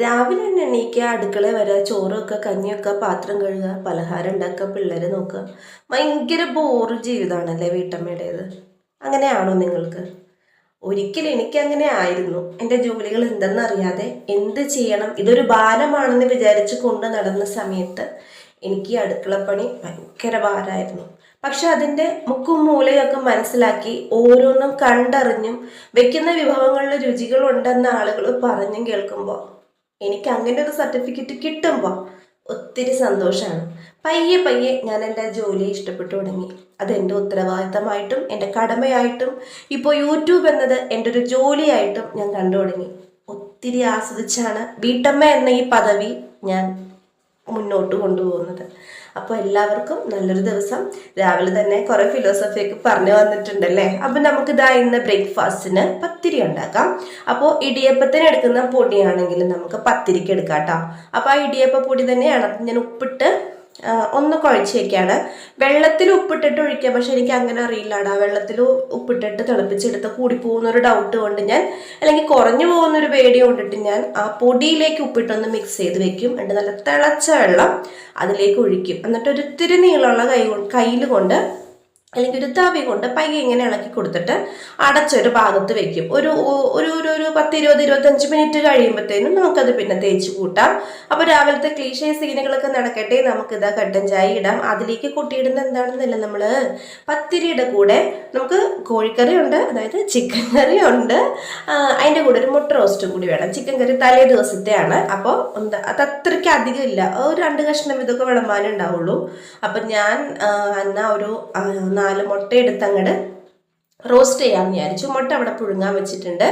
രാവിലെ തന്നെ എണീക്കുക, അടുക്കളയിൽ വരിക, ചോറൊക്കെ കഞ്ഞിയൊക്കെ, പാത്രം കഴുകുക, പലഹാരം ഉണ്ടാക്കുക, പിള്ളേരെ നോക്കുക. ഭയങ്കര ബോറ് ജീവിതമാണല്ലേ വീട്ടമ്മയുടേത്. അങ്ങനെയാണോ നിങ്ങൾക്ക്? ഒരിക്കലും എനിക്ക് അങ്ങനെ ആയിരുന്നു. എൻ്റെ ജോലികൾ എന്തെന്നറിയാതെ എന്ത് ചെയ്യണം, ഇതൊരു ഭാരമാണെന്ന് വിചാരിച്ച് കൊണ്ട് നടന്ന സമയത്ത് എനിക്ക് ഈ അടുക്കളപ്പണി ഭയങ്കര ഭാരമായിരുന്നു. പക്ഷെ അതിൻ്റെ മുക്കും മൂലയൊക്കെ മനസ്സിലാക്കി ഓരോന്നും കണ്ടറിഞ്ഞും വെക്കുന്ന വിഭവങ്ങളിൽ രുചികളുണ്ടെന്ന ആളുകൾ പറഞ്ഞും കേൾക്കുമ്പോൾ എനിക്ക് അങ്ങനെ ഒരു സർട്ടിഫിക്കറ്റ് കിട്ടുമ്പോൾ ഒത്തിരി സന്തോഷമാണ്. പയ്യെ പയ്യെ ഞാൻ എൻ്റെ ജോലിയെ ഇഷ്ടപ്പെട്ടു തുടങ്ങി. അത് എൻ്റെ ഉത്തരവാദിത്തമായിട്ടും എൻ്റെ കടമയായിട്ടും ഇപ്പോൾ യൂട്യൂബ് എന്നത് എൻ്റെ ഒരു ജോലിയായിട്ടും ഞാൻ കണ്ടു തുടങ്ങി. ഒത്തിരി ആസ്വദിച്ചാണ് വീട്ടമ്മ എന്ന ഈ പദവി ഞാൻ മുന്നോട്ട് കൊണ്ടുപോകുന്നത്. അപ്പോൾ എല്ലാവർക്കും നല്ലൊരു ദിവസം. രാവിലെ തന്നെ കുറേ ഫിലോസഫിയൊക്കെ പറഞ്ഞു വന്നിട്ടുണ്ടല്ലേ. അപ്പം നമുക്കിതാ ഇന്ന് ബ്രേക്ക്ഫാസ്റ്റിന് പത്തിരി ഉണ്ടാക്കാം. അപ്പോൾ ഇടിയപ്പത്തിന് എടുക്കുന്ന പൊടിയാണെങ്കിൽ നമുക്ക് പത്തിരിക്ക് എടുക്കാം കേട്ടോ. അപ്പോൾ ആ ഇടിയപ്പ പൊടി തന്നെയാണ്. അപ്പം ഞാൻ ഉപ്പിട്ട് ഒന്ന് കുഴച്ച് വയ്ക്കുകയാണ്. വെള്ളത്തിൽ ഉപ്പിട്ടിട്ട് ഒഴിക്കുക. പക്ഷെ എനിക്ക് അങ്ങനെ അറിയില്ലാടാ, വെള്ളത്തിൽ ഉപ്പിട്ടിട്ട് തിളപ്പിച്ചെടുത്ത് കൂടിപ്പോകുന്നൊരു ഡൗട്ട് കൊണ്ട് ഞാൻ, അല്ലെങ്കിൽ കുറഞ്ഞു പോകുന്നൊരു പേടി കൊണ്ടിട്ട് ഞാൻ ആ പൊടിയിലേക്ക് ഉപ്പിട്ടൊന്ന് മിക്സ് ചെയ്ത് വെക്കും. എന്നിട്ട് നല്ല തിളച്ച വെള്ളം അതിലേക്ക് ഒഴിക്കും. എന്നിട്ട് ഒരിത്തിരി നീളമുള്ള കയ്യിൽ കൊണ്ട് അല്ലെങ്കിൽ ഒരു തവി കൊണ്ട് പയ്യെ ഇങ്ങനെ ഇളക്കി കൊടുത്തിട്ട് അടച്ചൊരു ഭാഗത്ത് വെക്കും. ഒരു ഒരു ഒരു 10-20-25 മിനിറ്റ് കഴിയുമ്പോഴത്തേനും നമുക്കത് പിന്നെ തേച്ച് കൂട്ടാം. അപ്പോൾ രാവിലത്തെ ക്ലീഷേ സീനുകളൊക്കെ നടക്കട്ടെ. നമുക്കിതാ കട്ടൻ ചായ ഇടാം. അതിലേക്ക് കൂട്ടിയിടുന്ന എന്താണെന്നില്ല, നമ്മൾ പത്തിരിയുടെ കൂടെ നമുക്ക് കോഴിക്കറി ഉണ്ട്, അതായത് ചിക്കൻ കറി ഉണ്ട്. അതിൻ്റെ കൂടെ ഒരു മുട്ട റോസ്റ്റും കൂടി വേണം. ചിക്കൻ കറി തലേ ദിവസത്തെയാണ്. അപ്പോൾ എന്താ അത് അത്രയ്ക്ക് അധികം ഇല്ല, ഒരു 2 കഷ്ണം ഇതൊക്കെ വിളമ്പാനേ ഉണ്ടാവുള്ളൂ. അപ്പം ഞാൻ എന്നാൽ ഒരു 4 മുട്ട എടുത്തങ്ങട് റോസ്റ്റ് ചെയ്യാമെന്ന് വിചാരിച്ചു. മുട്ട അവിടെ പുഴുങ്ങാൻ വെച്ചിട്ടുണ്ട്.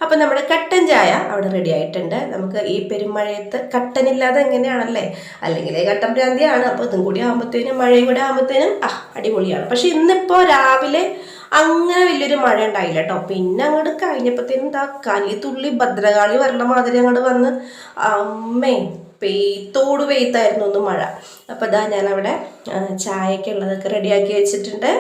അപ്പം നമ്മുടെ കട്ടൻ ചായ അവിടെ റെഡി ആയിട്ടുണ്ട്. നമുക്ക് ഈ പെരുമഴയത്ത് കട്ടനില്ലാതെ എങ്ങനെയാണല്ലേ, അല്ലെങ്കിൽ കട്ടൻ ഭ്രാന്തിയാണ്. അപ്പോൾ ഇതും കൂടി ആകുമ്പോഴത്തേനും മഴയും കൂടെ ആകുമ്പോഴത്തേനും അടിപൊളിയാണ്. പക്ഷെ ഇന്നിപ്പോൾ രാവിലെ അങ്ങനെ വലിയൊരു മഴ ഉണ്ടായില്ല കേട്ടോ. പിന്നെ അങ്ങോട്ട് കഴിഞ്ഞപ്പോഴത്തേനും എന്താ കലിതുള്ളി ഭദ്രകാളി വരണ മാതിരി അങ്ങോട്ട് വന്ന് അമ്മേ പെയ്ത്തോട് പെയ്ത്തായിരുന്നു ഒന്ന് മഴ. അപ്പോൾ ഇതാ ഞാനവിടെ ചായക്കുള്ളതൊക്കെ റെഡിയാക്കി വെച്ചിട്ടുണ്ട്.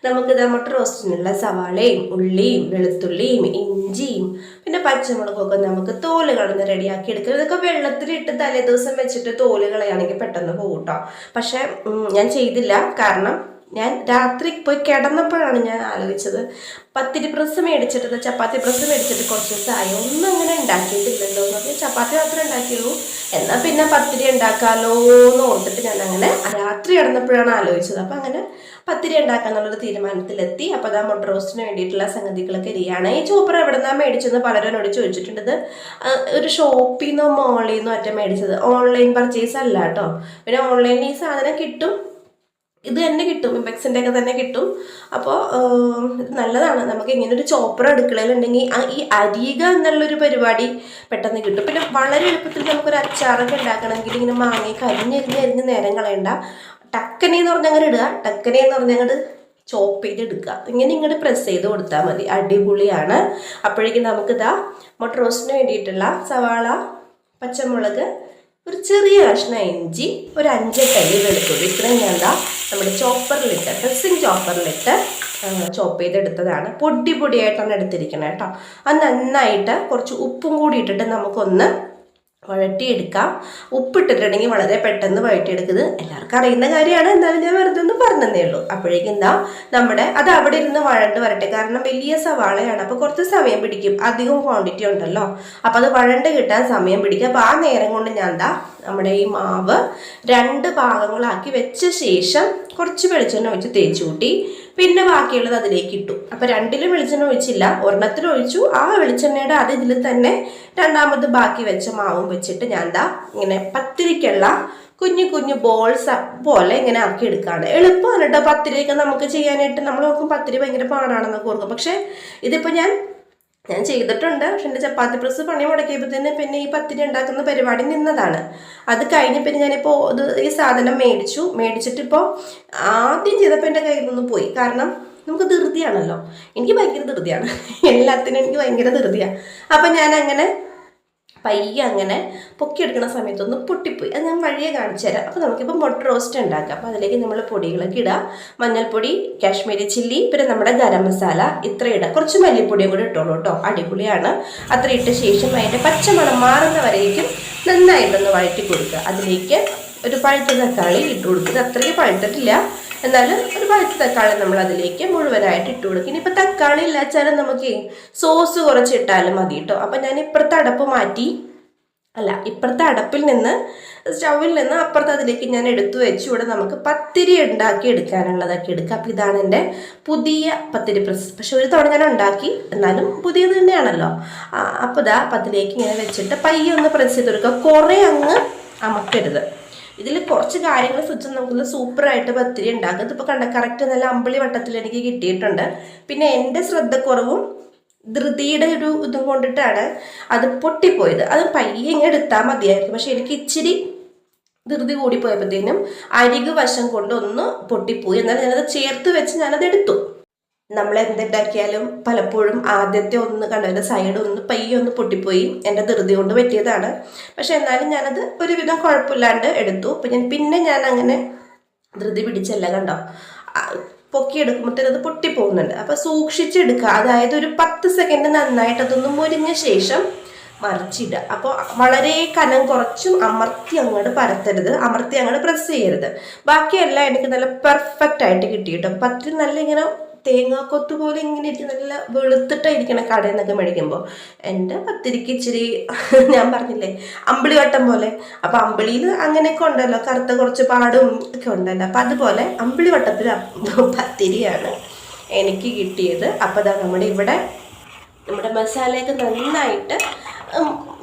നമുക്കിതാ മുട്ട റോസ്റ്റിനുള്ള സവാളയും ഉള്ളിയും വെളുത്തുള്ളിയും ഇഞ്ചിയും പിന്നെ പച്ചമുളകൊക്കെ നമുക്ക് തോല് കളഞ്ഞ് റെഡിയാക്കി എടുക്കുക. ഇതൊക്കെ വെള്ളത്തിലിട്ട് തലേ ദിവസം വെച്ചിട്ട് തോല് കളയാണെങ്കിൽ പെട്ടെന്ന് പോകും കേട്ടോ. പക്ഷെ ഞാൻ ചെയ്തില്ല. കാരണം ഞാൻ രാത്രി പോയി കിടന്നപ്പോഴാണ് ഞാൻ ആലോചിച്ചത്, പത്തിരി പ്രസ് മേടിച്ചിട്ട് ചപ്പാത്തി പ്രസ് മേടിച്ചിട്ട് കുറച്ച് ദിവസമായി ഒന്നും അങ്ങനെ ഉണ്ടാക്കിയിട്ടില്ലല്ലോ എന്നൊക്കെ. ചപ്പാത്തി മാത്രമേ ഉണ്ടാക്കിയുള്ളൂ. എന്നാൽ പിന്നെ പത്തിരി ഉണ്ടാക്കാമല്ലോ എന്ന് ഓർത്തിട്ട് ഞാൻ അങ്ങനെ രാത്രി കിടന്നപ്പോഴാണ് ആലോചിച്ചത്. അപ്പം അങ്ങനെ പത്തിരി ഉണ്ടാക്കാന്നുള്ളൊരു തീരുമാനത്തിലെത്തി. അപ്പോൾ അതാ മുട്ട റോസ്റ്റിന് വേണ്ടിയിട്ടുള്ള സംഗതികളൊക്കെ എരിയാണ്. ഈ ചോപ്പർ എവിടെ നിന്നാണ് മേടിച്ചെന്ന് പലരും എന്നോട് ചോദിച്ചിട്ടുണ്ട്. ഒരു ഷോപ്പിൽ നിന്നോ മോളിൽ നിന്നോ ഒറ്റ മേടിച്ചത്, ഓൺലൈൻ പർച്ചേസ് അല്ല കേട്ടോ. പിന്നെ ഓൺലൈനിൽ ഈ സാധനം കിട്ടും, ഇത് തന്നെ കിട്ടും, ഇമ്പെക്സിൻ്റെ ഒക്കെ തന്നെ കിട്ടും. അപ്പോൾ ഇത് നല്ലതാണ്. നമുക്ക് ഇങ്ങനെ ഒരു ചോപ്പർ അടുക്കളയിലുണ്ടെങ്കിൽ ഈ അരിയുക എന്നുള്ളൊരു പരിപാടി പെട്ടെന്ന് കിട്ടും. പിന്നെ വളരെ എളുപ്പത്തിൽ നമുക്കൊരു അച്ചാറൊക്കെ ഉണ്ടാക്കണമെങ്കിൽ ഇങ്ങനെ മാങ്ങ കരിഞ്ഞെരിഞ്ഞ് നേരം കളയണ്ട. ടക്കനെന്ന് പറഞ്ഞങ്ങോട്ട് ഇടുക, ടക്കനെന്ന് പറഞ്ഞങ്ങോട്ട് ചോപ്പ് ചെയ്തെടുക്കുക. ഇങ്ങോട്ട് പ്രസ് ചെയ്ത് കൊടുത്താൽ മതി, അടിപൊളിയാണ്. അപ്പോഴേക്കും നമുക്കിതാ മുട്ട റോസ്റ്റിന് വേണ്ടിയിട്ടുള്ള സവാള, പച്ചമുളക്, ഒരു ചെറിയ കഷ്ണം ഇഞ്ചി, ഒരു 5 കല്ല് വെളുത്തുള്ളി, ഇത്രയും ഞാൻ നമ്മുടെ ചോപ്പറിലിട്ട്, ഡ്രസ്സിങ് ചോപ്പറിലിട്ട് ചോപ്പ് ചെയ്തെടുത്തതാണ്. പൊടിയായിട്ടാണ് എടുത്തിരിക്കുന്നത് കേട്ടോ. അത് നന്നായിട്ട് കുറച്ച് ഉപ്പും കൂടി ഇട്ടിട്ട് നമുക്കൊന്ന് വഴറ്റിയെടുക്കാം. ഉപ്പിട്ടിട്ടുണ്ടെങ്കിൽ വളരെ പെട്ടെന്ന് വഴറ്റിയെടുക്കുന്നത് എല്ലാവർക്കും അറിയുന്ന കാര്യമാണ്. എന്നാലും ഞാൻ വെറുതെ ഒന്ന് പറഞ്ഞതേ ഉള്ളൂ. അപ്പോഴേക്കും നമ്മുടെ അത് അവിടെ ഇരുന്ന് വഴണ്ട് വരട്ടെ. കാരണം വലിയ സവാളയാണ്, അപ്പോൾ കുറച്ച് സമയം പിടിക്കും. അധികം ക്വാണ്ടിറ്റി ഉണ്ടല്ലോ, അപ്പോൾ അത് വഴണ്ട് കിട്ടാൻ സമയം പിടിക്കും. അപ്പോൾ ആ നേരം കൊണ്ട് ഞാൻ നമ്മുടെ ഈ മാവ് 2 ഭാഗങ്ങളാക്കി വെച്ച ശേഷം കുറച്ച് വെളിച്ചെണ്ണ ഒഴിച്ച് തേച്ച് കൂട്ടി. പിന്നെ ബാക്കിയുള്ളത് അതിലേക്ക് ഇട്ടു. അപ്പോൾ 2ലും വെളിച്ചെണ്ണ ഒഴിച്ചില്ല, ഒരെണ്ണത്തിൽ ഒഴിച്ചു. ആ വെളിച്ചെണ്ണയുടെ അത് ഇതിൽ തന്നെ രണ്ടാമത് ബാക്കി വെച്ച മാവും വെച്ചിട്ട് ഞാൻ ഇങ്ങനെ പത്തിരിക്കുള്ള കുഞ്ഞു ബോൾസ് പോലെ ഇങ്ങനെ ആക്കി എടുക്കുകയാണ്. എളുപ്പമാണ് കേട്ടോ പത്തിരിയൊക്കെ നമുക്ക് ചെയ്യാനായിട്ട്. നമ്മൾ നോക്കും പത്തിരി ഭയങ്കര പാടാണെന്നൊക്കെ ഓർക്കും. പക്ഷേ ഇതിപ്പോൾ ഞാൻ ചെയ്തിട്ടുണ്ട്. പക്ഷെ എൻ്റെ ചപ്പാത്തി പ്രസ് പണി മുടക്കിയപ്പോഴത്തേന് പിന്നെ ഈ പത്തിരി ഉണ്ടാക്കുന്ന പരിപാടി നിന്നതാണ്. അത് കഴിഞ്ഞ് പിന്നെ ഞാനിപ്പോൾ ഈ സാധനം മേടിച്ചിട്ടിപ്പോൾ ആദ്യം ചെയ്തപ്പോൾ എൻ്റെ കയ്യിൽ നിന്ന് പോയി. കാരണം നമുക്ക് ധൃതിയാണല്ലോ, എനിക്ക് ഭയങ്കര ധൃതിയാണ്, എല്ലാത്തിനും എനിക്ക് ഭയങ്കര ധൃതിയാണ്. അപ്പം ഞാൻ അങ്ങനെ പയ്യെ അങ്ങനെ പൊക്കിയെടുക്കുന്ന സമയത്തൊന്ന് പൊട്ടിപ്പോയി. അത് ഞാൻ വഴിയെ കാണിച്ചു തരാം. അപ്പോൾ നമുക്കിപ്പോൾ മുട്ട റോസ്റ്റ് ഉണ്ടാക്കാം. അപ്പോൾ അതിലേക്ക് നമ്മൾ പൊടികളൊക്കെ ഇടുക. മഞ്ഞൾപ്പൊടി, കാശ്മീരി ചില്ലി, പിന്നെ നമ്മുടെ ഗരം മസാല ഇത്ര ഇടുക. കുറച്ച് മല്ലിപ്പൊടിയും കൂടി ഇട്ടോളൂ കേട്ടോ, അടിപൊളിയാണ്. അത്ര ഇട്ട ശേഷം അതിൻ്റെ പച്ചമണം മാറുന്നവരേക്കും നന്നായിട്ടൊന്ന് വഴറ്റി കൊടുക്കുക. അതിലേക്ക് ഒരു പഴുത്ത തക്കാളി ഇട്ട് കൊടുക്കുക. അത്രയ്ക്ക് പഴുത്തിട്ടില്ല, എന്നാലും ഒരു പഴുത്ത തക്കാളി നമ്മൾ അതിലേക്ക് മുഴുവനായിട്ട് ഇട്ട് കൊടുക്കും. ഇനിയിപ്പോൾ തക്കാളി ഇല്ലാച്ചാലും നമുക്ക് സോസ് കുറച്ച് ഇട്ടാലും മതി കേട്ടോ. അപ്പം ഞാൻ ഇപ്പുറത്തെ അടപ്പ് മാറ്റി, ഇപ്പുറത്തെ അടുപ്പിൽ നിന്ന്, സ്റ്റൗവിൽ നിന്ന് അപ്പുറത്ത് അതിലേക്ക് ഞാൻ എടുത്തു വെച്ചു. ഇവിടെ നമുക്ക് പത്തിരി ഉണ്ടാക്കി എടുക്കാനുള്ളതൊക്കെ എടുക്കാം. അപ്പം ഇതാണ് എൻ്റെ പുതിയ പത്തിരി പ്രസ്. പക്ഷെ ഒരു തവണ ഞാൻ ഉണ്ടാക്കി, എന്നാലും പുതിയത് തന്നെയാണല്ലോ. അപ്പോൾ ഇതാ പത്തിലേക്ക് ഇങ്ങനെ വെച്ചിട്ട് പയ്യെ ഒന്ന് പ്രസ് ചെയ്ത് കൊടുക്കുക. കുറേ അങ്ങ് അമക്കരുത്. ഇതിൽ കുറച്ച് കാര്യങ്ങൾ സ്വിച്ച് നമുക്ക് സൂപ്പറായിട്ട് പത്തിരി ഉണ്ടാക്കുക. ഇതിപ്പോൾ കണ്ട കറക്റ്റ് നല്ല അമ്പിളി വട്ടത്തിൽ എനിക്ക് കിട്ടിയിട്ടുണ്ട്. പിന്നെ എൻ്റെ ശ്രദ്ധക്കുറവും ധൃതിയുടെ ഒരു ഇതും കൊണ്ടിട്ടാണ് അത് പൊട്ടിപ്പോയത്. അത് പയ്യെ ഇങ്ങനെ എടുത്താൽ മതിയായിരുന്നു. പക്ഷെ എനിക്ക് ഇച്ചിരി ധൃതി കൂടിപ്പോയപ്പോഴത്തേനും അരികു വശം കൊണ്ടൊന്ന് പൊട്ടിപ്പോയി. എന്നാൽ ഞാനത് ചേർത്ത് വെച്ച് ഞാനത് എടുത്തു. നമ്മൾ എന്തുണ്ടാക്കിയാലും പലപ്പോഴും ആദ്യത്തെ ഒന്ന് കണ്ടതിൻ്റെ സൈഡ് ഒന്ന് പയ്യെ ഒന്ന് പൊട്ടിപ്പോയി. എൻ്റെ ധൃതി കൊണ്ട് പറ്റിയതാണ്. പക്ഷെ എന്നാലും ഞാനത് ഒരുവിധം കുഴപ്പമില്ലാണ്ട് എടുത്തു. അപ്പം പിന്നെ ഞാൻ അങ്ങനെ ധൃതി പിടിച്ചല്ല, കണ്ടോ, പൊക്കിയെടുക്കുമ്പോഴത്തേനും അത് പൊട്ടിപ്പോകുന്നുണ്ട്. അപ്പോൾ സൂക്ഷിച്ചെടുക്കുക. അതായത് ഒരു 10 സെക്കൻഡ് നന്നായിട്ട് അതൊന്ന് മുരിഞ്ഞ ശേഷം മറിച്ചിടുക. അപ്പോൾ വളരെ കനം കുറച്ചും അമർത്തി അങ്ങോട്ട് പരത്തരുത്, അമർത്തി അങ്ങോട്ട് പ്രസ് ചെയ്യരുത്. ബാക്കിയെല്ലാം എനിക്ക് നല്ല പെർഫെക്റ്റ് ആയിട്ട് കിട്ടി കേട്ടോ. പത്തിരി നല്ല ഇങ്ങനെ തേങ്ങാക്കൊത്ത് പോലെ ഇങ്ങനെ ഇരിക്കും, നല്ല വെളുത്തിട്ടായിരിക്കണം കടയിൽ നിന്നൊക്കെ മേടിക്കുമ്പോൾ. എൻ്റെ പത്തിരിക്ക് ഇച്ചിരി ഞാൻ പറഞ്ഞില്ലേ അമ്പിളി വട്ടം പോലെ. അപ്പം അമ്പിളിയിൽ അങ്ങനെയൊക്കെ ഉണ്ടല്ലോ, കറുത്ത കുറച്ച് പാടും ഒക്കെ ഉണ്ടല്ലോ. അപ്പം അതുപോലെ അമ്പിളി വട്ടത്തിൽ പത്തിരിയാണ് എനിക്ക് കിട്ടിയത്. അപ്പോൾ അതാ നമ്മുടെ മസാലയൊക്കെ നന്നായിട്ട്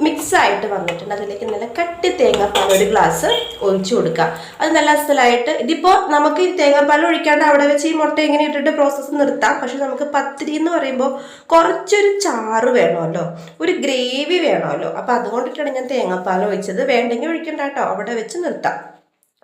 മിക്സായിട്ട് വന്നിട്ടുണ്ട്. അതിലേക്ക് നല്ല കട്ടി തേങ്ങാപ്പാൽ ഒരു ഗ്ലാസ് ഒഴിച്ചു കൊടുക്കുക. അത് നല്ല അസലായിട്ട്, ഇതിപ്പോൾ നമുക്ക് ഈ തേങ്ങാപ്പാൽ ഒഴിക്കാണ്ട് അവിടെ വെച്ച് ഈ മുട്ട ഇങ്ങനെ ഇട്ടിട്ട് പ്രോസസ്സ് നിർത്താം. പക്ഷെ നമുക്ക് പത്തിരി എന്ന് പറയുമ്പോൾ കുറച്ചൊരു ചാറ് വേണമല്ലോ, ഒരു ഗ്രേവി വേണമല്ലോ. അപ്പം അതുകൊണ്ടിട്ടാണ് ഞാൻ തേങ്ങാപ്പാൽ ഒഴിച്ചത്. വേണ്ടെങ്കിൽ ഒഴിക്കണ്ട കേട്ടോ, അവിടെ വെച്ച് നിർത്താം.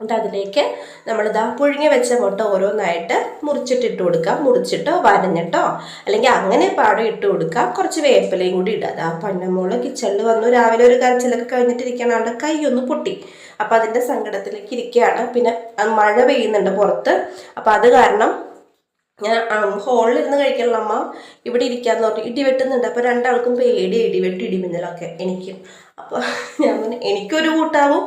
എന്നിട്ട് അതിലേക്ക് നമ്മളിതാ പുഴുങ്ങി വെച്ച മുട്ട ഓരോന്നായിട്ട് മുറിച്ചിട്ട് കൊടുക്കാം. മുറിച്ചിട്ടോ വരഞ്ഞിട്ടോ അല്ലെങ്കിൽ അങ്ങനെ പാടം ഇട്ട് കൊടുക്കാം. കുറച്ച് വേപ്പിലയും കൂടി ഇടുക. ആ പന്നമോള് കിച്ചണിൽ വന്നു, രാവിലെ ഒരു കരച്ചിലൊക്കെ കഴിഞ്ഞിട്ടിരിക്കണം, അവളുടെ കൈ ഒന്ന് പൊട്ടി. അപ്പം അതിൻ്റെ സങ്കടത്തിലേക്ക് ഇരിക്കുകയാണ്. പിന്നെ മഴ പെയ്യുന്നുണ്ട് പുറത്ത്. അപ്പം അത് കാരണം ഞാൻ ഹോളിലിരുന്ന് കഴിക്കാനുള്ള അമ്മ ഇവിടെ ഇരിക്കാന്ന് പറഞ്ഞു. ഇടി വെട്ടുന്നുണ്ട്. അപ്പോൾ രണ്ടാൾക്കും പേടി, ഇടിവെട്ട് ഇടിമിന്നലൊക്കെ എനിക്കും. അപ്പോൾ ഞാൻ പറഞ്ഞു എനിക്കൊരു കൂട്ടാവും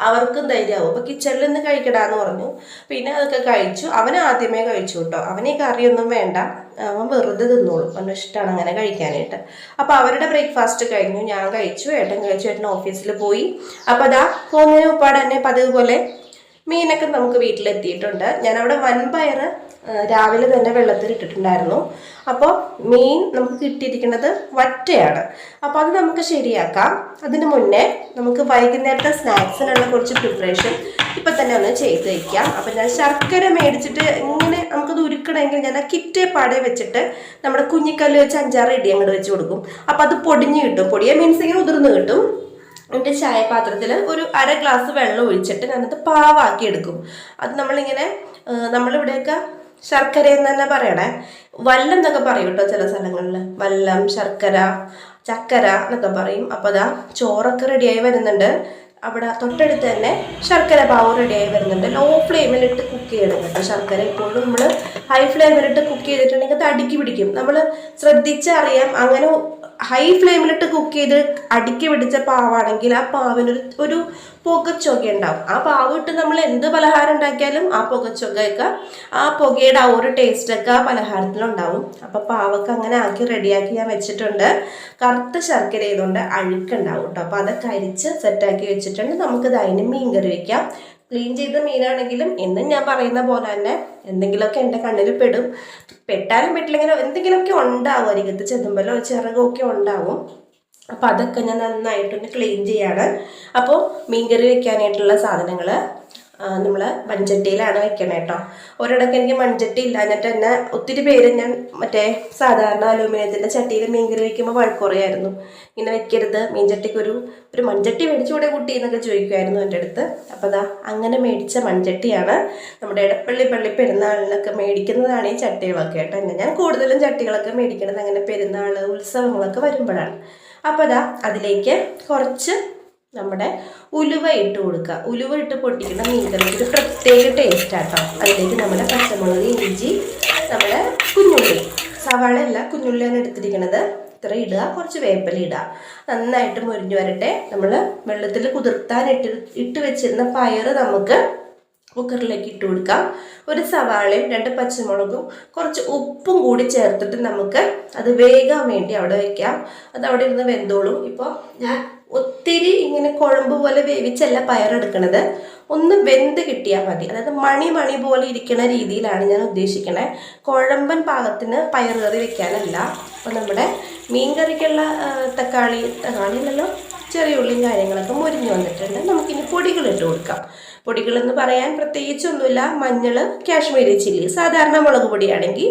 അവർക്കും ധൈര്യമാവും. അപ്പോൾ കിച്ചണിൽ നിന്ന് കഴിക്കടാന്ന് പറഞ്ഞു. പിന്നെ അതൊക്കെ കഴിച്ചു. അവൻ ആദ്യമേ കഴിച്ചു കേട്ടോ. അവന് ഈ കറിയൊന്നും വേണ്ട, അവൻ വെറുതെ തിന്നോളും, അവന് ഇഷ്ടമാണ് അങ്ങനെ കഴിക്കാനായിട്ട്. അപ്പോൾ അവരുടെ ബ്രേക്ക്ഫാസ്റ്റ് കഴിഞ്ഞു, ഞാൻ കഴിച്ചു, ഏട്ടൻ കഴിച്ചു. ഏട്ടൻ ഓഫീസിൽ പോയി. അപ്പോൾ അതാ പോകുന്നതിന് ഉപ്പാട് തന്നെ പതിവ് പോലെ മീനൊക്കെ നമുക്ക് വീട്ടിലെത്തിയിട്ടുണ്ട്. ഞാനവിടെ വൻപയർ രാവിലെ തന്നെ വെള്ളത്തിൽ ഇട്ടിട്ടുണ്ടായിരുന്നു. അപ്പോൾ മീൻ നമുക്ക് കിട്ടിയിരിക്കുന്നത് വറ്റയാണ്. അപ്പോൾ അത് നമുക്ക് ശരിയാക്കാം. അതിന് മുന്നേ നമുക്ക് വൈകുന്നേരത്തെ സ്നാക്സിനുള്ള കുറച്ച് പ്രിപ്പറേഷൻ ഇപ്പം തന്നെ ഒന്ന് ചെയ്ത് വയ്ക്കാം. അപ്പം ഞാൻ ശർക്കര മേടിച്ചിട്ട് ഇങ്ങനെ നമുക്കത് ഉരുക്കണമെങ്കിൽ ഞാൻ ആ കിറ്റേ പാടെ വെച്ചിട്ട് നമ്മുടെ കുഞ്ഞിക്കല്ല് വെച്ച് 5-6 ഇടി അങ്ങോട്ട് വെച്ച് കൊടുക്കും. അപ്പോൾ അത് പൊടിഞ്ഞ് കിട്ടും. പൊടിയെ മീൻസ് ഇങ്ങനെ ഉതിർന്ന് കിട്ടും. എന്നിട്ട് ചായപാത്രത്തിൽ ഒരു 1/2 ഗ്ലാസ് വെള്ളം ഒഴിച്ചിട്ട് ഞാനത് പാവാക്കി എടുക്കും. അത് നമ്മളിവിടെയൊക്കെ ശർക്കര എന്ന് തന്നെ പറയണേ, വല്ലം എന്നൊക്കെ പറയും കേട്ടോ ചില സ്ഥലങ്ങളിൽ. വല്ലം, ശർക്കര, ചക്കര എന്നൊക്കെ പറയും. അപ്പോൾ അതാ ചോറൊക്കെ റെഡിയായി വരുന്നുണ്ട്. അവിടെ തൊട്ടടുത്ത് തന്നെ ശർക്കര പാവ് റെഡിയായി വരുന്നുണ്ട്. ലോ ഫ്ലെയിമിലിട്ട് കുക്ക് ചെയ്യണം കേട്ടോ. ശർക്കര എപ്പോഴും നമ്മൾ ഹൈ ഫ്ലെയിമിലിട്ട് കുക്ക് ചെയ്തിട്ടുണ്ടെങ്കിൽ അത് അടുക്കി പിടിക്കും. നമ്മൾ ശ്രദ്ധിച്ചറിയാം. അങ്ങനെ ഹൈ ഫ്ലെയിമിലിട്ട് കുക്ക് ചെയ്ത് അടുക്കി പിടിച്ച പാവാണെങ്കിൽ ആ പാവിനൊരു പുകച്ചൊക ഉണ്ടാവും. ആ പാവ് ഇട്ട് നമ്മൾ എന്ത് പലഹാരം ഉണ്ടാക്കിയാലും ആ പുകച്ചൊകയൊക്കെ, ആ പുകയുടെ ആ ഒരു ടേസ്റ്റൊക്കെ ആ പലഹാരത്തിലുണ്ടാവും. അപ്പോൾ പാവൊക്കെ അങ്ങനെ ആക്കി റെഡിയാക്കി ഞാൻ വെച്ചിട്ടുണ്ട്. കറുത്ത ശർക്കര ചെയ്തുകൊണ്ട് അഴുക്കുണ്ടാവും കേട്ടോ. അപ്പോൾ അതൊക്കെ അരിച്ച് സെറ്റാക്കി വെച്ചിട്ടുണ്ട്. നമുക്കിത് അതിന് മീൻ കറി വയ്ക്കാം. ക്ലീൻ ചെയ്ത മീനാണെങ്കിലും എന്നും ഞാൻ പറയുന്ന പോലെ തന്നെ എന്തെങ്കിലുമൊക്കെ എൻ്റെ കണ്ണിൽ പെട്ടാലും പെട്ടില്ലെങ്കിലും എന്തെങ്കിലുമൊക്കെ ഉണ്ടാവും. അരികത്ത് ചെതുമ്പലോ ചിറകൊക്കെ ഉണ്ടാവും. അപ്പോൾ അതൊക്കെ ഞാൻ നന്നായിട്ടൊന്ന് ക്ലീൻ ചെയ്യാണ്. അപ്പോൾ മീൻകറി വെക്കാനായിട്ടുള്ള സാധനങ്ങൾ നമ്മൾ മൺചട്ടിയിലാണ് വെക്കണേ കേട്ടോ. ഒരിടയ്ക്ക് എനിക്ക് മൺചട്ടി ഇല്ലാഞ്ഞിട്ട് തന്നെ ഒത്തിരി പേര് ഞാൻ മറ്റേ സാധാരണ അലൂമിനിയത്തിൻ്റെ ചട്ടിയിൽ മീൻകറി വയ്ക്കുമ്പോൾ വഴക്കുറയായിരുന്നു. ഇങ്ങനെ വെക്കരുത്, മീൻചട്ടിക്ക് ഒരു മൺചട്ടി മേടിച്ചുകൂടെ കുട്ടി എന്നൊക്കെ ചോദിക്കുമായിരുന്നു എൻ്റെ അടുത്ത്. അപ്പോൾ അതാ അങ്ങനെ മേടിച്ച മൺചട്ടിയാണ്. നമ്മുടെ ഇടപ്പള്ളി പള്ളി പെരുന്നാളിനൊക്കെ മേടിക്കുന്നതാണ് ഈ ചട്ടികളൊക്കെ കേട്ടോ. ഞാൻ കൂടുതലും ചട്ടികളൊക്കെ മേടിക്കുന്നത് അങ്ങനെ പെരുന്നാൾ ഉത്സവങ്ങളൊക്കെ വരുമ്പോഴാണ്. അപ്പോൾ അതാ അതിലേക്ക് കുറച്ച് നമ്മുടെ ഉലുവ ഇട്ട് കൊടുക്കുക. ഉലുവ ഇട്ട് പൊട്ടിക്കുന്ന മീൻകറിക്ക് ഒരു പ്രത്യേക ടേസ്റ്റാട്ടോ. അതിലേക്ക് നമ്മുടെ പച്ചമുളക്, ഇഞ്ചി, നമ്മുടെ കുഞ്ഞുള്ളി, സവാള അല്ല കുഞ്ഞുള്ളിയാണ് എടുത്തിരിക്കുന്നത്, ഇത്ര ഇടുക. കുറച്ച് വേപ്പില ഇടുക. നന്നായിട്ട് മുരിഞ്ഞു വരട്ടെ. നമ്മൾ വെള്ളത്തിൽ കുതിർത്താൻ ഇട്ട് വെച്ചിരുന്ന പയർ നമുക്ക് കുക്കറിലേക്ക് ഇട്ട് കൊടുക്കാം. ഒരു സവാളയും 2 പച്ചമുളകും കുറച്ച് ഉപ്പും കൂടി ചേർത്തിട്ട് നമുക്ക് അത് വേകാൻ വേണ്ടി അവിടെ വയ്ക്കാം. അത് അവിടെ ഇരുന്ന് വെന്തോളും. ഇപ്പോൾ ഞാൻ ഒത്തിരി ഇങ്ങനെ കുഴമ്പ് പോലെ വേവിച്ചല്ല പയറെടുക്കണത്, ഒന്ന് വെന്ത് കിട്ടിയാൽ മതി. അതായത് മണി പോലെ ഇരിക്കുന്ന രീതിയിലാണ് ഞാൻ ഉദ്ദേശിക്കണേ. കുഴമ്പൻ പാകത്തിന് പയർ കറി വെക്കാനല്ല. അപ്പോൾ നമ്മുടെ മീൻകറിക്കുള്ള തക്കാളിയിലല്ലോ ചെറിയ ഉള്ളിയും കാര്യങ്ങളൊക്കെ മുരിഞ്ഞു വന്നിട്ടുണ്ട്. നമുക്കിനി പൊടികളിട്ട് കൊടുക്കാം. പൊടികളെന്ന് പറയാൻ പ്രത്യേകിച്ചൊന്നുമില്ല. മഞ്ഞൾ, കാശ്മീരി ചില്ലി, സാധാരണ മുളക് പൊടിയാണെങ്കിൽ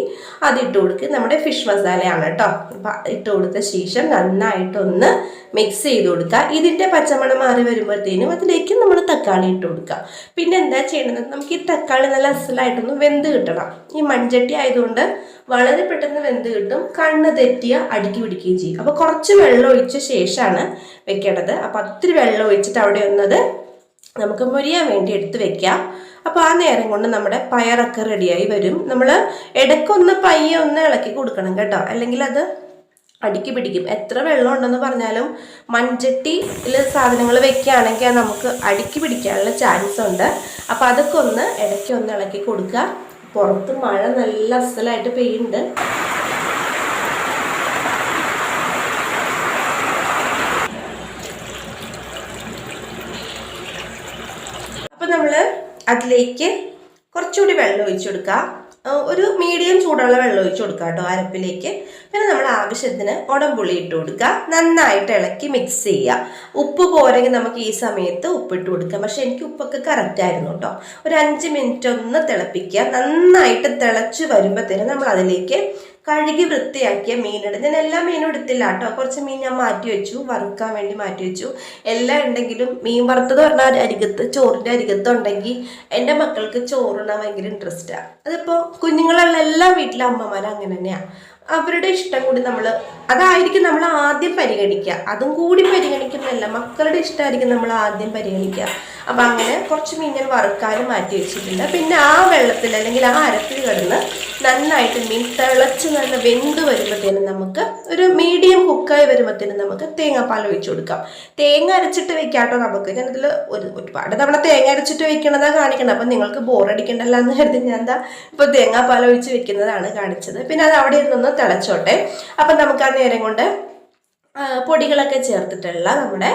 അതിട്ട് കൊടുക്കുക. നമ്മുടെ ഫിഷ് മസാലയാണ് കേട്ടോ. ഇട്ട് കൊടുത്ത ശേഷം നന്നായിട്ടൊന്ന് മിക്സ് ചെയ്ത് കൊടുക്കുക. ഇതിൻ്റെ പച്ചമണം മാറി വരുമ്പോഴത്തേനും അതിലേക്ക് നമ്മൾ തക്കാളി ഇട്ട് കൊടുക്കുക. പിന്നെ എന്താ ചെയ്യണമെന്ന്, നമുക്ക് ഈ തക്കാളി നല്ല അസലായിട്ടൊന്ന് വെന്ത് കിട്ടണം. ഈ മൺചട്ടി ആയതുകൊണ്ട് വളരെ പെട്ടെന്ന് വെന്ത് കിട്ടും. കണ്ണ് തെറ്റിയ അടുക്കി പിടിക്കുകയും ചെയ്യും. അപ്പോൾ കുറച്ച് വെള്ളം ഒഴിച്ച ശേഷമാണ് വെക്കേണ്ടത്. അപ്പോൾ ഒത്തിരി വെള്ളം ഒഴിച്ചിട്ട് അവിടെ ഒന്നത് നമുക്ക് മുരിയാൻ വേണ്ടി എടുത്ത് വെക്കാം. അപ്പോൾ ആ നേരം കൊണ്ട് നമ്മുടെ പയറൊക്കെ റെഡിയായി വരും. നമ്മൾ ഇടയ്ക്കൊന്ന് പയ്യെ ഒന്ന് ഇളക്കി കൊടുക്കണം കേട്ടോ, അല്ലെങ്കിൽ അത് അടുക്കി പിടിക്കും. എത്ര വെള്ളം ഉണ്ടെന്ന് പറഞ്ഞാലും മൺചട്ടിയിൽ സാധനങ്ങൾ വെക്കുകയാണെങ്കിൽ നമുക്ക് അടുക്കി പിടിക്കാനുള്ള ചാൻസ് ഉണ്ട്. അപ്പോൾ അതൊക്കെ ഒന്ന് ഇടയ്ക്കൊന്ന് ഇളക്കി കൊടുക്കുക. പുറത്ത് മഴ നല്ല അസലായിട്ട് പെയ്യുന്നുണ്ട്. അപ്പോൾ നമ്മൾ അതിലേക്ക് കുറച്ചുകൂടി വെള്ളം ഒഴിച്ചു കൊടുക്കുക. ഒരു മീഡിയം ചൂടുള്ള വെള്ളം ഒഴിച്ചു കൊടുക്കുക കേട്ടോ അരപ്പിലേക്ക്. പിന്നെ നമ്മൾ ആവശ്യത്തിന് ഉടമ്പുളി ഇട്ട് കൊടുക്കുക. നന്നായിട്ട് ഇളക്കി മിക്സ് ചെയ്യുക. ഉപ്പ് പോരെങ്കിൽ നമുക്ക് ഈ സമയത്ത് ഉപ്പിട്ട് കൊടുക്കാം. പക്ഷെ എനിക്ക് ഉപ്പൊക്കെ കറക്റ്റ് ആയിരുന്നു കേട്ടോ. ഒരു 5 മിനിറ്റ് ഒന്ന് തിളപ്പിക്കുക. നന്നായിട്ട് തിളച്ച് വരുമ്പോഴത്തേനും നമ്മൾ അതിലേക്ക് കഴുകി വൃത്തിയാക്കിയ മീനിടും. ഞാൻ എല്ലാ മീനും എടുത്തില്ല കേട്ടോ. കുറച്ച് മീൻ ഞാൻ മാറ്റി വെച്ചു, വറുക്കാൻ വേണ്ടി മാറ്റി വെച്ചു. എല്ലാം ഉണ്ടെങ്കിലും മീൻ വറുത്തത് പറഞ്ഞാൽ അരികത്ത് ചോറിൻ്റെ അരികത്ത് ഉണ്ടെങ്കിൽ എൻ്റെ മക്കൾക്ക് ചോറുണ്ണാൻ ഭയങ്കര ഇൻട്രസ്റ്റാണ്. അതിപ്പോൾ കുഞ്ഞുങ്ങളുള്ള എല്ലാ വീട്ടിലെ അമ്മമാരും അങ്ങനെ തന്നെയാണ്. അവരുടെ ഇഷ്ടം കൂടി അതായിരിക്കും നമ്മൾ ആദ്യം പരിഗണിക്കുക. അതും കൂടി പരിഗണിക്കുന്നതല്ല, മക്കളുടെ ഇഷ്ടമായിരിക്കും നമ്മൾ ആദ്യം പരിഗണിക്കുക. അപ്പം അങ്ങനെ കുറച്ച് മീൻ ഞാൻ വറുക്കാനും മാറ്റി വെച്ചിട്ടുണ്ട്. പിന്നെ ആ വെള്ളത്തിൽ അല്ലെങ്കിൽ ആ അരത്തിൽ കിടന്ന് നന്നായിട്ട് മീൻ തിളച്ച് നല്ല വെന്ത് വരുമ്പോഴത്തേനും നമുക്ക് ഒരു മീഡിയം കുക്കായി വരുമ്പോഴത്തേനും നമുക്ക് തേങ്ങാപ്പാൽ ഒഴിച്ചു കൊടുക്കാം. തേങ്ങ അരച്ചിട്ട് വെക്കാട്ടോ. നമുക്ക് ഞാനതിൽ ഒരുപാട് തവണ തേങ്ങ അരച്ചിട്ട് വെക്കണതാണ് കാണിക്കണം. അപ്പം നിങ്ങൾക്ക് ബോറടിക്കണ്ടല്ലോ എന്ന് കരുതി ഞാൻ എന്താ ഇപ്പോൾ തേങ്ങാപ്പാൽ ഒഴിച്ച് വെക്കുന്നതാണ് കാണിച്ചത്. പിന്നെ അത് അവിടെ നിന്ന് തിളച്ചോട്ടെ. അപ്പം നമുക്ക് ആ നേരം കൊണ്ട് പൊടികളൊക്കെ ചേർത്തിട്ടുള്ള നമ്മുടെ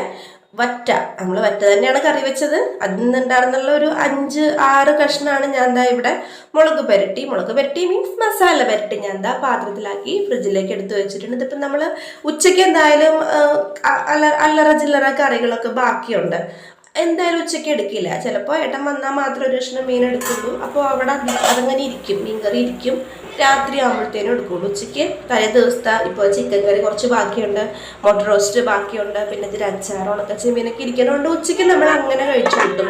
നമ്മൾ വറ്റ തന്നെയാണ് കറി വെച്ചത്. അതിൽ നിന്നുണ്ടായിരുന്നുള്ള ഒരു 5-6 കഷ്ണമാണ് ഞാൻ എന്താ ഇവിടെ മുളക് പുരട്ടി മീൻസ് മസാല പുരട്ടി ഞാൻ എന്താ പാത്രത്തിലാക്കി ഫ്രിഡ്ജിലേക്ക് എടുത്ത് വെച്ചിട്ടുണ്ട്. ഇതിപ്പം നമ്മൾ ഉച്ചയ്ക്ക് എന്തായാലും അല്ലറ ചില്ലറ കറികളൊക്കെ ബാക്കിയുണ്ട്. എന്തായാലും ഉച്ചയ്ക്ക് എടുക്കില്ല. ചിലപ്പോൾ ഏട്ടൻ വന്നാൽ മാത്രം ഒരു കഷ്ണം മീൻ എടുക്കുള്ളൂ. അപ്പോൾ അവിടെ അതങ്ങനെ ഇരിക്കും, മീൻകറി ഇരിക്കും. രാത്രി ആകുമ്പോഴത്തേനും എടുക്കുള്ളൂ. ഉച്ചയ്ക്ക് തലേ ദിവസത്തെ ഇപ്പോൾ ചിക്കൻ കറി കുറച്ച് ബാക്കിയുണ്ട്, മുട്ട റോസ്റ്റ് ബാക്കിയുണ്ട്, പിന്നെ ഇതിൽ അച്ചാറ്, ഉണക്കച്ചെമ്മീനൊക്കെ ഇരിക്കുന്നതുകൊണ്ട് ഉച്ചയ്ക്ക് നമ്മൾ അങ്ങനെ കഴിച്ചു കിട്ടും.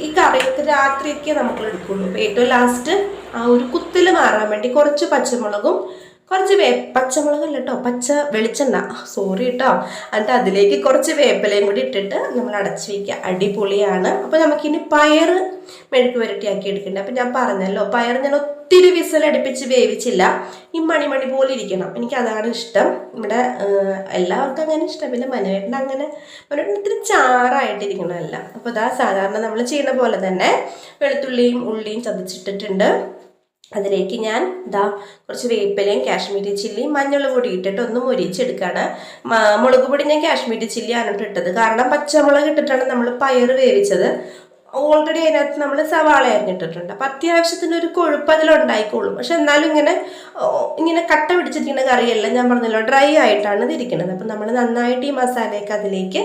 ഈ കറിയൊക്കെ രാത്രിയൊക്കെ നമ്മൾ എടുക്കുള്ളൂ. അപ്പോൾ ഏറ്റവും ലാസ്റ്റ് ആ ഒരു കുത്തിൽ മാറാൻ വേണ്ടി കുറച്ച് പച്ചമുളകും കുറച്ച് പച്ചമുളകല്ല കേട്ടോ, പച്ച വെളിച്ചെണ്ണ, സോറി കേട്ടോ, എന്നിട്ട് അതിലേക്ക് കുറച്ച് വേപ്പിലയും കൂടി ഇട്ടിട്ട് നമ്മൾ അടച്ചു വയ്ക്കുക. അടിപൊളിയാണ്. അപ്പോൾ നമുക്കിനി പയർ മെഴുക്ക് പുരട്ടിയാക്കി എടുക്കേണ്ടത്. അപ്പം ഞാൻ പറഞ്ഞല്ലോ, പയർ ഞാൻ ഒത്തിരി വിസിലടുപ്പിച്ച് വേവിച്ചില്ല. ഈ മണി പോലെ ഇരിക്കണം. എനിക്ക് അതാണ് ഇഷ്ടം. ഇവിടെ എല്ലാവർക്കും അങ്ങനെ ഇഷ്ടം. പിന്നെ മനോഹരന് ഇത്തിരി ചാറായിട്ടിരിക്കണമല്ല. അപ്പോൾ ഇതാ സാധാരണ നമ്മൾ ചെയ്യുന്ന പോലെ തന്നെ വെളുത്തുള്ളിയും ഉള്ളിയും ചതച്ചിട്ടിട്ടുണ്ട്. അതിലേക്ക് ഞാൻ കുറച്ച് വേപ്പിലയും കാശ്മീരി ചില്ലിയും മഞ്ഞൾ പൊടി ഇട്ടിട്ട് ഒന്ന് മൊരിച്ചെടുക്കുകയാണ്. മുളക് പൊടി ഞാൻ കാശ്മീരി ചില്ലിയാണ് ഇട്ടത്. കാരണം പച്ചമുളക് ഇട്ടിട്ടാണ് നമ്മൾ പയർ വേവിച്ചത്. ഓൾറെഡി അതിനകത്ത് നമ്മൾ സവാള അരിഞ്ഞിട്ടിട്ടുണ്ട്. അപ്പം അത്യാവശ്യത്തിന് ഒരു കൊഴുപ്പ് അതിലുണ്ടായിക്കോളും. പക്ഷെ എന്നാലും ഇങ്ങനെ കട്ട പിടിച്ചിരിക്കുന്ന കറിയല്ല, ഞാൻ പറഞ്ഞല്ലോ ഡ്രൈ ആയിട്ടാണ് ഇതിരിക്കുന്നത്. അപ്പം നമ്മൾ നന്നായിട്ട് ഈ മസാലയൊക്കെ അതിലേക്ക്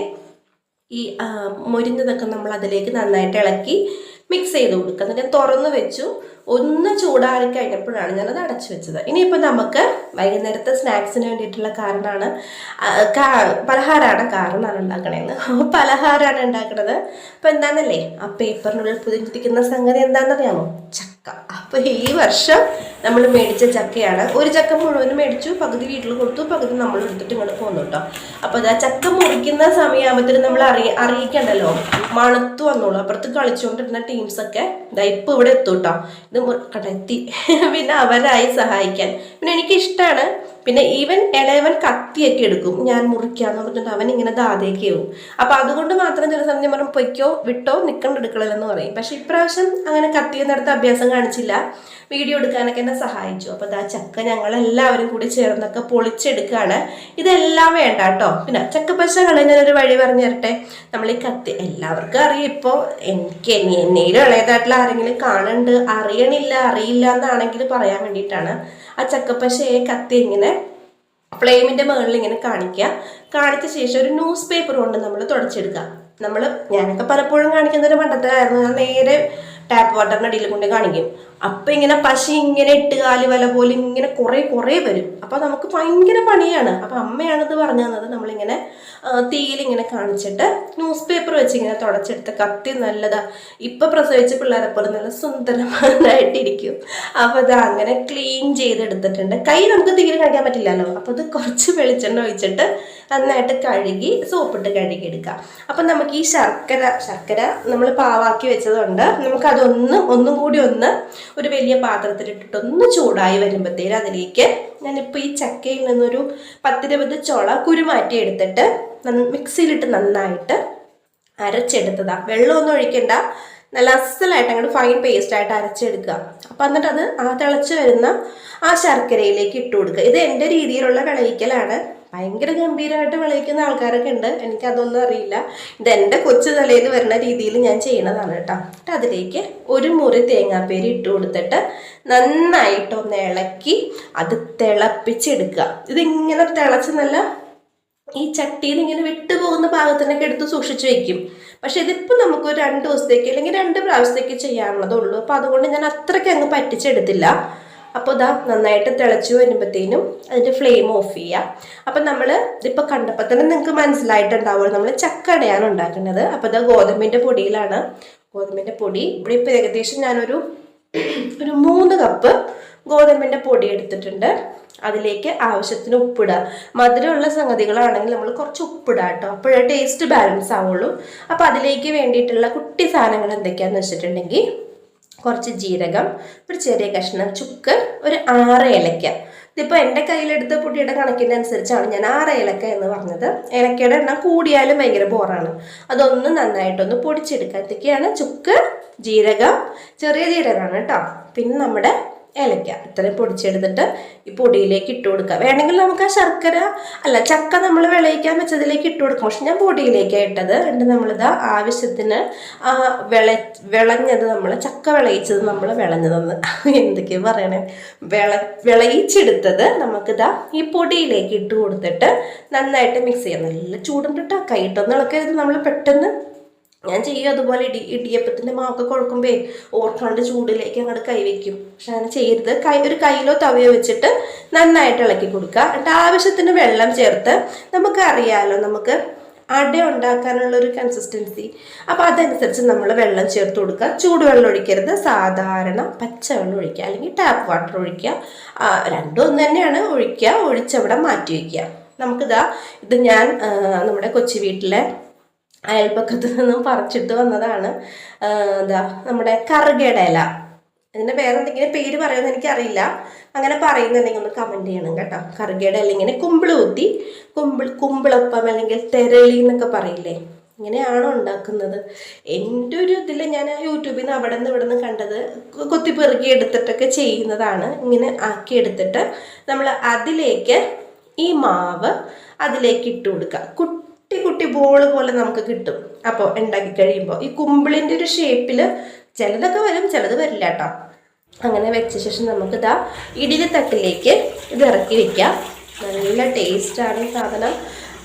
ഈ മൊരിഞ്ഞതൊക്കെ നമ്മൾ അതിലേക്ക് നന്നായിട്ട് ഇളക്കി മിക്സ് ചെയ്ത് കൊടുക്കുക. എന്നിട്ട് ഞാൻ തുറന്ന് വെച്ചു. ഒന്ന് ചൂടാറി കഴിഞ്ഞപ്പോഴാണ് ഞാനത് അടച്ചു വെച്ചത്. ഇനിയിപ്പോൾ നമുക്ക് വൈകുന്നേരത്തെ സ്നാക്സിന് വേണ്ടിയിട്ടുള്ള കാരണമാണ് പലഹാരമാണ് കാരണമാണ് ഉണ്ടാക്കണേന്ന്. പലഹാരമാണ് ഉണ്ടാക്കണത്. അപ്പോൾ എന്താണെന്നല്ലേ, ആ പേപ്പറിനുള്ളിൽ പുതിഞ്ഞിരിക്കുന്ന സംഗതി എന്താണെന്നറിയാമോ? ചക്ക. അപ്പോൾ ഈ വർഷം നമ്മൾ മേടിച്ച ചക്കയാണ്. ഒരു ചക്ക മുഴുവനും മേടിച്ചു, പകുതി വീട്ടിൽ കൊടുത്തു, പകുതി നമ്മൾ എടുത്തിട്ട് ഇങ്ങോട്ട് പോന്നു കേട്ടോ. അപ്പോൾ അത് ആ ചക്ക മുറിക്കുന്ന സമയമാകുമ്പോഴത്തേനും നമ്മൾ അറിയിക്കണ്ടല്ലോ, മണത്ത് വന്നോളൂ. അപ്പുറത്ത് കളിച്ചുകൊണ്ടിരുന്ന ടീംസൊക്കെ ഇതാ ഇപ്പോൾ ഇവിടെ എത്തും കേട്ടോ. ഇത് കടത്തി പിന്നെ അവരായി സഹായിക്കാൻ. പിന്നെ എനിക്കിഷ്ടമാണ്. പിന്നെ ഈവൻ ഇളയവൻ കത്തിയൊക്കെ എടുക്കും, ഞാൻ മുറിക്കാന്ന് പറഞ്ഞിട്ട് അവൻ ഇങ്ങനെ ദാതയൊക്കെ ആവും. അപ്പം അതുകൊണ്ട് മാത്രം ചില സമയം പറഞ്ഞു പൊയ്ക്കോ വിട്ടോ നിൽക്കണ്ട എടുക്കളെന്ന് പറയും. പക്ഷെ ഇപ്രാവശ്യം അങ്ങനെ കത്തിയെന്നെടുത്ത് അഭ്യാസം കാണിച്ചില്ല, വീഡിയോ എടുക്കാനൊക്കെ എന്നെ സഹായിച്ചു. അപ്പോൾ ആ ചക്ക ഞങ്ങളെല്ലാവരും കൂടി ചേർന്നൊക്കെ പൊളിച്ചെടുക്കുകയാണ്. ഇതെല്ലാം വേണ്ട കേട്ടോ. പിന്നെ ചക്കപ്പശ കളഞ്ഞൊരു വഴി പറഞ്ഞു തരട്ടെ. നമ്മൾ ഈ കത്തി എല്ലാവർക്കും അറിയാം. ഇപ്പോൾ എന്നേലും ഇളയതായിട്ടുള്ള ആരെങ്കിലും കാണുന്നുണ്ട്, അറിയില്ല എന്നാണെങ്കിൽ പറയാൻ വേണ്ടിയിട്ടാണ്. ആ ചക്കപ്പശയെ കത്തി ഇങ്ങനെ ഫ്ലെയിമിൻ്റെ മുകളിൽ ഇങ്ങനെ കാണിച്ച ശേഷം ഒരു ന്യൂസ് പേപ്പർ കൊണ്ട് നമ്മൾ തുടച്ചെടുക്കുക. ഞാനൊക്കെ പലപ്പോഴും കാണിക്കുന്നൊരു പണ്ടത്തിലായിരുന്നു. ഞാൻ നേരെ ടാപ്പ് വാട്ടറിൻ്റെ അടിയിൽ കൊണ്ട് കാണിക്കും. അപ്പം ഇങ്ങനെ പശ ഇങ്ങനെ കാല് വല പോലെ ഇങ്ങനെ കുറേ വരും. അപ്പം നമുക്ക് ഭയങ്കര പണിയാണ്. അപ്പം അമ്മയാണിത് പറഞ്ഞു തന്നത്. നമ്മളിങ്ങനെ തീയിലിങ്ങനെ കാണിച്ചിട്ട് ന്യൂസ് പേപ്പർ വെച്ച് ഇങ്ങനെ തുടച്ചെടുത്ത കത്തി നല്ലതാ. ഇപ്പം പ്രസവിച്ച പിള്ളേരെ പോലെ നല്ല സുന്ദരമായിട്ടിരിക്കും. അപ്പോൾ അത് അങ്ങനെ ക്ലീൻ ചെയ്തെടുത്തിട്ടുണ്ട്. കൈ നമുക്ക് തീരെ കഴിക്കാൻ പറ്റില്ലല്ലോ. അപ്പോൾ അത് കുറച്ച് വെളിച്ചെണ്ണ ഒഴിച്ചിട്ട് നന്നായിട്ട് കഴുകി സോപ്പിട്ട് കഴുകിയെടുക്കുക. അപ്പം നമുക്ക് ഈ ശർക്കര നമ്മൾ പാവാക്കി വെച്ചതുകൊണ്ട് ഒന്നും കൂടി ഒരു വലിയ പാത്രത്തിലിട്ടിട്ട് ഒന്ന് ചൂടായി വരുമ്പോഴത്തേനും അതിലേക്ക് ഞാനിപ്പോൾ ഈ ചക്കയിൽ നിന്നൊരു 10-20 ചോള കുരുമാറ്റി എടുത്തിട്ട് മിക്സിയിലിട്ട് നന്നായിട്ട് അരച്ചെടുത്തതാണ്. വെള്ളമൊന്നും ഒഴിക്കണ്ട, നല്ല അസലായിട്ട് അങ്ങോട്ട് ഫൈൻ പേസ്റ്റായിട്ട് അരച്ചെടുക്കുക. അപ്പം എന്നിട്ട് അത് ആ തിളച്ച് വരുന്ന ആ ശർക്കരയിലേക്ക് ഇട്ട് കൊടുക്കുക. ഇത് എൻ്റെ രീതിയിലുള്ള വിളയിക്കലാണ്. ഭയങ്കര ഗംഭീരമായിട്ട് വിളയിക്കുന്ന ആൾക്കാരൊക്കെ ഉണ്ട്, എനിക്കതൊന്നും അറിയില്ല. ഇതെൻ്റെ കൊച്ചു തലയിൽ വരുന്ന രീതിയിൽ ഞാൻ ചെയ്യണതാണ് കേട്ടോ. എന്നിട്ട് അതിലേക്ക് ഒരു മുറി തേങ്ങാപ്പേരി ഇട്ട് കൊടുത്തിട്ട് നന്നായിട്ടൊന്ന് ഇളക്കി അത് തിളപ്പിച്ചെടുക്കുക. ഇതിങ്ങനെ തിളച്ച് നല്ല ഈ ചട്ടിയിൽ ഇങ്ങനെ വിട്ടുപോകുന്ന ഭാഗത്തിനൊക്കെ എടുത്ത് സൂക്ഷിച്ച് വയ്ക്കും. പക്ഷെ ഇതിപ്പോൾ നമുക്ക് ഒരു 2 ദിവസത്തേക്ക് അല്ലെങ്കിൽ 2 പ്രാവശ്യത്തേക്ക് ചെയ്യാനുള്ളതുള്ളൂ. അപ്പോൾ അതുകൊണ്ട് ഞാൻ അത്രയ്ക്ക് അങ്ങ് പറ്റിച്ചെടുത്തില്ല. അപ്പോൾ ഇതാ നന്നായിട്ട് തിളച്ചു വരുമ്പോഴത്തേനും അതിൻ്റെ ഫ്ലെയിം ഓഫ് ചെയ്യുക. അപ്പം നമ്മൾ ഇതിപ്പോൾ കണ്ടപ്പോൾ തന്നെ നിങ്ങൾക്ക് മനസ്സിലായിട്ടുണ്ടാവുമല്ലോ, നമ്മൾ ചക്കടയാണ് ഉണ്ടാക്കുന്നത്. അപ്പോൾ ഇതാ ഗോതമ്പിൻ്റെ പൊടിയിലാണ്. ഗോതമ്പിൻ്റെ പൊടി ഇവിടെ ഇപ്പോൾ ഏകദേശം ഞാനൊരു 3 കപ്പ് ഗോതമ്പിൻ്റെ പൊടി എടുത്തിട്ടുണ്ട്. അതിലേക്ക് ആവശ്യത്തിന് ഉപ്പിടുക. മധുരമുള്ള സംഗതികളാണെങ്കിൽ നമ്മൾ കുറച്ച് ഉപ്പിടുക കേട്ടോ, അപ്പോഴേ ടേസ്റ്റ് ബാലൻസ് ആവുള്ളൂ. അപ്പോൾ അതിലേക്ക് വേണ്ടിയിട്ടുള്ള കുട്ടി സാധനങ്ങൾ എന്തൊക്കെയാണെന്ന് വെച്ചിട്ടുണ്ടെങ്കിൽ കുറച്ച് ജീരകം, ഒരു ചെറിയ കഷ്ണം ചുക്ക്, ഒരു 6 ഏലക്ക. ഇതിപ്പോൾ എൻ്റെ കയ്യിലെടുത്ത പൊടിയുടെ കണക്കിനനുസരിച്ചാണ് ഞാൻ 6 ഏലക്ക എന്ന് പറഞ്ഞത്. ഏലക്കയുടെ എണ്ണം കൂടിയാലും ഭയങ്കര ബോറാണ്. അതൊന്ന് നന്നായിട്ടൊന്ന് പൊടിച്ചെടുക്കുക. ഇതൊക്കെയാണ് ചുക്ക്, ജീരകം, ചെറിയ ജീരകമാണ് കേട്ടോ, പിന്നെ നമ്മുടെ ഏലക്ക. ഇത്രയും പൊടിച്ചെടുത്തിട്ട് ഈ പൊടിയിലേക്ക് ഇട്ട് കൊടുക്കുക. വേണമെങ്കിൽ നമുക്ക് ആ ചക്ക നമ്മൾ വിളയിക്കാൻ വെച്ചതിലേക്ക് ഇട്ട് കൊടുക്കും. പക്ഷെ ഞാൻ പൊടിയിലേക്കാണ് ഇട്ടത്. എന്നിട്ട് നമ്മളിതാ ആവശ്യത്തിന് വിളഞ്ഞത് ചക്ക വിളയിച്ചത് വിളഞ്ഞതെന്ന് എന്തൊക്കെയാ പറയണേ, വിളയിച്ചെടുത്തത് നമുക്കിതാ ഈ പൊടിയിലേക്ക് ഇട്ട് കൊടുത്തിട്ട് നന്നായിട്ട് മിക്സ് ചെയ്യാം. നല്ല ചൂടുണ്ട് കേട്ടോ, കൈയിട്ടൊന്നും ഇളക്കരുത്. നമ്മൾ പെട്ടെന്ന് ഞാൻ ചെയ്യും അതുപോലെ ഇടിയപ്പത്തിൻ്റെ മാവൊക്കെ കുഴക്കുമ്പേ ഓർക്കാണ്ട് ചൂടിലേക്ക് അങ്ങോട്ട് കൈവയ്ക്കും. പക്ഷെ അങ്ങനെ ചെയ്യരുത്. ഒരു കയ്യിലോ തവയോ വെച്ചിട്ട് നന്നായിട്ട് ഇളക്കി കൊടുക്കുക. എന്നിട്ട് ആവശ്യത്തിന് വെള്ളം ചേർത്ത്, നമുക്കറിയാമല്ലോ നമുക്ക് അട ഉണ്ടാക്കാനുള്ളൊരു കൺസിസ്റ്റൻസി, അപ്പോൾ അതനുസരിച്ച് നമ്മൾ വെള്ളം ചേർത്ത് കൊടുക്കുക. ചൂടുവെള്ളം ഒഴിക്കരുത്, സാധാരണ പച്ചവെള്ളം ഒഴിക്കുക, അല്ലെങ്കിൽ ടാപ്പ് വാട്ടർ ഒഴിക്കുക. രണ്ടും ഒന്ന് തന്നെയാണ്. ഒഴിച്ചവിടെ മാറ്റി വയ്ക്കുക. നമുക്കിതാ ഇത് ഞാൻ നമ്മുടെ കൊച്ചു വീട്ടിലെ അയൽപ്പക്കത്ത് നിന്നും പറിച്ചിട്ട് വന്നതാണ്. നമ്മുടെ കറുകയുടെ ഇല. ഇതിൻ്റെ വേറെ എന്തെങ്കിലും പേര് പറയുമെന്ന് എനിക്കറിയില്ല. അങ്ങനെ പറയുന്നുണ്ടെങ്കിൽ ഒന്ന് കമൻറ്റ് ചെയ്യണം കേട്ടോ. കറുകയുടെ ഇല ഇങ്ങനെ കുമ്പിളപ്പം അല്ലെങ്കിൽ തെരളി എന്നൊക്കെ പറയില്ലേ, ഇങ്ങനെയാണോ ഉണ്ടാക്കുന്നത്? എൻ്റെ ഒരു ഇതിൽ ഞാൻ യൂട്യൂബിൽ നിന്ന് അവിടെ നിന്ന് കണ്ടത്, കൊത്തിപ്പെറുക്കി എടുത്തിട്ടൊക്കെ ചെയ്യുന്നതാണ്. ഇങ്ങനെ ആക്കി എടുത്തിട്ട് നമ്മൾ അതിലേക്ക് ഈ മാവ് അതിലേക്ക് ഇട്ട് കൊടുക്കുക. കുട്ടി ബോൾ പോലെ നമുക്ക് കിട്ടും. അപ്പോൾ ഉണ്ടാക്കി കഴിയുമ്പോൾ ഈ കുമ്പിളിൻ്റെ ഒരു ഷേപ്പിൽ ചിലതൊക്കെ വരും, ചിലത് വരില്ല കേട്ടോ. അങ്ങനെ വെച്ച ശേഷം നമുക്കിതാ ഇഡ്ഡലി തട്ടിലേക്ക് ഇത് ഇറക്കി വയ്ക്കാം. നല്ല ടേസ്റ്റാണ് ഈ സാധനം.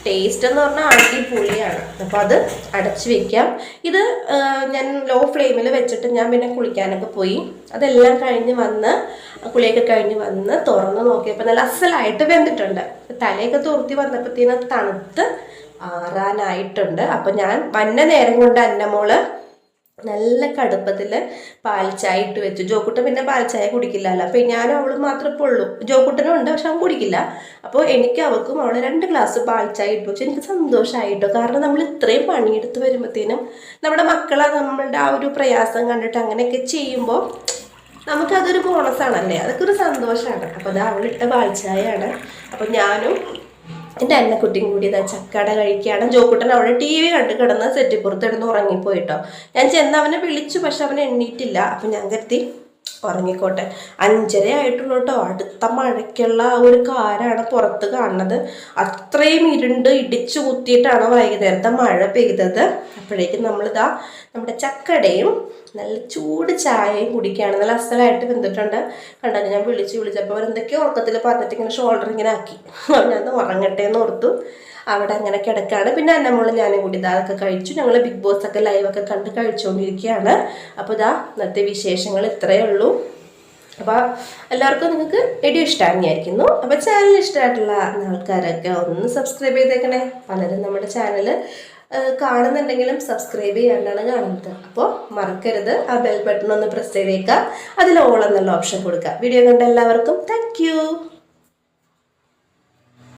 ടേസ്റ്റ് എന്ന് പറഞ്ഞാൽ അടിപൊളിയാണ്. അപ്പോൾ അത് അടച്ച് വെക്കാം. ഇത് ഞാൻ ലോ ഫ്ലെയിമിൽ വെച്ചിട്ട് ഞാൻ പിന്നെ കുളിക്കാനൊക്കെ പോയി. അതെല്ലാം കഴിഞ്ഞ് വന്ന് കുളിയൊക്കെ കഴിഞ്ഞ് വന്ന് തുറന്ന് നോക്കിയപ്പോൾ നല്ല അസലായിട്ട് വെന്തിട്ടുണ്ട്. തലയൊക്കെ തോർത്തി വന്നപ്പോഴത്തേന് തണുത്ത് ആറാനായിട്ടുണ്ട്. അപ്പം ഞാൻ വന്ന നേരം കൊണ്ട് അന്നമോള് നല്ല കടുപ്പത്തിൽ പാൽച്ചായ ഇട്ട് വെച്ചു. ജോക്കുട്ടൻ പിന്നെ പാൽച്ചായ കുടിക്കില്ലല്ലോ. അപ്പോൾ ഞാനും അവളും മാത്രമേ ഇപ്പോൾ ഉള്ളൂ. ജോക്കുട്ടനും ഉണ്ട്, പക്ഷെ അവൻ കുടിക്കില്ല. അപ്പോൾ എനിക്ക് അവൾക്കും അവൾ 2 ഗ്ലാസ് പാൽച്ചായ ഇട്ട് വെച്ചു. എനിക്ക് സന്തോഷമായിട്ടോ. കാരണം നമ്മൾ ഇത്രയും പണിയെടുത്ത് വരുമ്പോഴത്തേനും നമ്മുടെ മക്കളെ നമ്മളുടെ ആ ഒരു പ്രയാസം കണ്ടിട്ട് അങ്ങനെയൊക്കെ ചെയ്യുമ്പോൾ നമുക്കതൊരു ബോണസാണല്ലേ, അതൊക്കെ ഒരു സന്തോഷമാണ്. അപ്പോൾ അത് അവളിട്ട പാൽച്ചായയാണ്. അപ്പോൾ ഞാനും എൻ്റെ അന്നക്കുട്ടിയും കൂടി ഇതാ ചക്കട കഴിക്കുകയാണ്. ജോക്കുട്ടൻ അവിടെ TV കണ്ട് കിടന്ന് സെറ്റിപ്പുറത്ത് കിടന്ന് ഉറങ്ങിപ്പോയിട്ടോ. ഞാൻ ചെന്ന് അവനെ വിളിച്ചു, പക്ഷെ അവൻ എണ്ണീറ്റില്ല. അപ്പം ഞാൻ കരുതി ഉറങ്ങിക്കോട്ടെ. 5:30 ആയിട്ടുള്ളൂ കേട്ടോ. അടുത്ത മഴയ്ക്കുള്ള ഒരു കാരാണ് പുറത്ത് കാണുന്നത്. അത്രയും ഇരുണ്ട് ഇടിച്ചു കുത്തിയിട്ടാണ് വൈകുന്നേരത്തെ മഴ പെയ്തത്. അപ്പോഴേക്കും നമ്മളിതാ നമ്മുടെ ചക്കടയും നല്ല ചൂട് ചായയും കുടിക്കുകയാണ്. നല്ല അസലായിട്ട് വെന്തിട്ടുണ്ട്. കണ്ടത് ഞാൻ വിളിച്ചപ്പോൾ അവരെന്തൊക്കെയോ ഉറക്കത്തിൽ പറഞ്ഞിട്ട് ഇങ്ങനെ ഷോൾഡർ ഇങ്ങനെ ആക്കി. ഞാൻ ഉറങ്ങട്ടെ എന്ന് ഓർത്തു അവിടെ അങ്ങനെ കിടക്കുകയാണ്. പിന്നെ അന്നമോള് ഞാനും കൂടി അതൊക്കെ കഴിച്ചു. ഞങ്ങൾ ബിഗ് ബോസ് ഒക്കെ ലൈവൊക്കെ കണ്ട് കഴിച്ചുകൊണ്ടിരിക്കുകയാണ്. അപ്പോൾ ഇതാ ഇന്നത്തെ വിശേഷങ്ങൾ ഇത്രയേ ഉള്ളൂ. അപ്പോൾ എല്ലാവർക്കും നിങ്ങൾക്ക് വീഡിയോ ഇഷ്ടമായിരിക്കുന്നു. അപ്പോൾ ചാനൽ ഇഷ്ടമായിട്ടുള്ള ആൾക്കാരൊക്കെ ഒന്ന് സബ്സ്ക്രൈബ് ചെയ്തേക്കണേ. പലരും നമ്മുടെ ചാനൽ കാണുന്നുണ്ടെങ്കിലും സബ്സ്ക്രൈബ് ചെയ്യാണ്ടാണ് കാണുന്നത്. അപ്പോൾ മറക്കരുത്, ആ ബെൽ ബട്ടൺ ഒന്ന് പ്രസ് ചെയ്തേക്കുക. അതിൽ ഓൾ എന്നുള്ള ഓപ്ഷൻ കൊടുക്കുക. വീഡിയോ കണ്ട എല്ലാവർക്കും താങ്ക് യു.